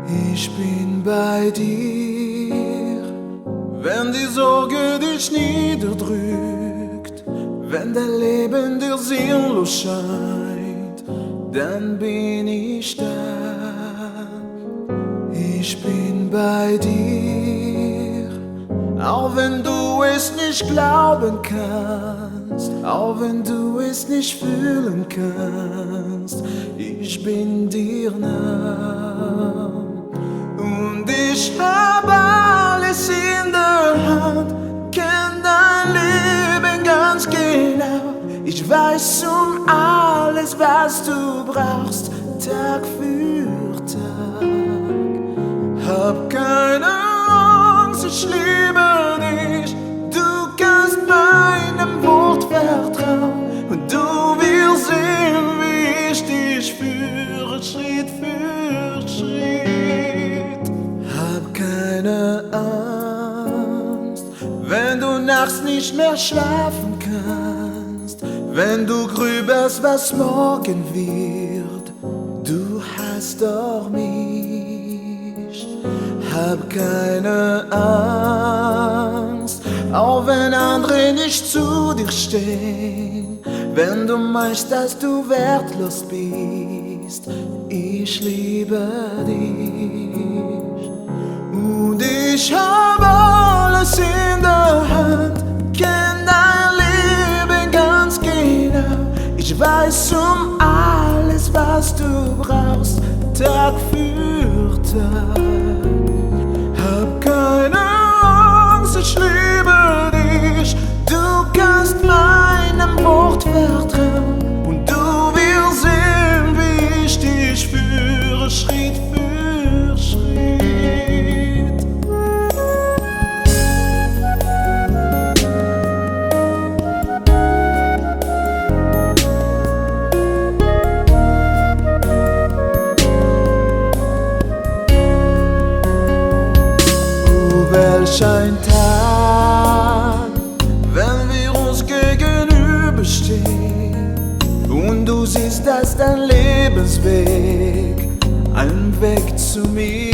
Ich bin bei dir, wenn die Sorge dich niederdrückt, wenn dein Leben dir sinnlos scheint, dann bin ich da. Ich bin bei dir, auch wenn du es nicht glauben kannst, auch wenn du es nicht fühlen kannst, ich bin dir nah. Und ich hab alles in der Hand, kenn dein Leben ganz genau. Ich weiß alles, was du brauchst, Tag für Tag. Hab keine Angst, ich liebe dich. Du kannst meinem Wort vertrauen und du wirst sehen, wie ich dich führe, Schritt für Schritt. Hab keine Angst, wenn du nachts nicht mehr schlafen kannst, wenn du grübelst, was morgen wird. Du hast doch mich. Hab keine Angst, auch wenn andere nicht zu dir stehen, wenn du meinst, dass du wertlos bist. Ich liebe dich und ich hab alles in der Hand, kenn dein Leben ganz genau. Ich weiß alles, was du brauchst, Tag für Tag. Hab keine Angst, ich liebe dich. Du kannst meinem Wort vertrauen und du wirst sehen, wie ich dich führe, Schritt für Schritt. Welch ein Tag, wenn wir uns gegenüberstehen und du siehst, dass dein Lebensweg ein Weg zu mir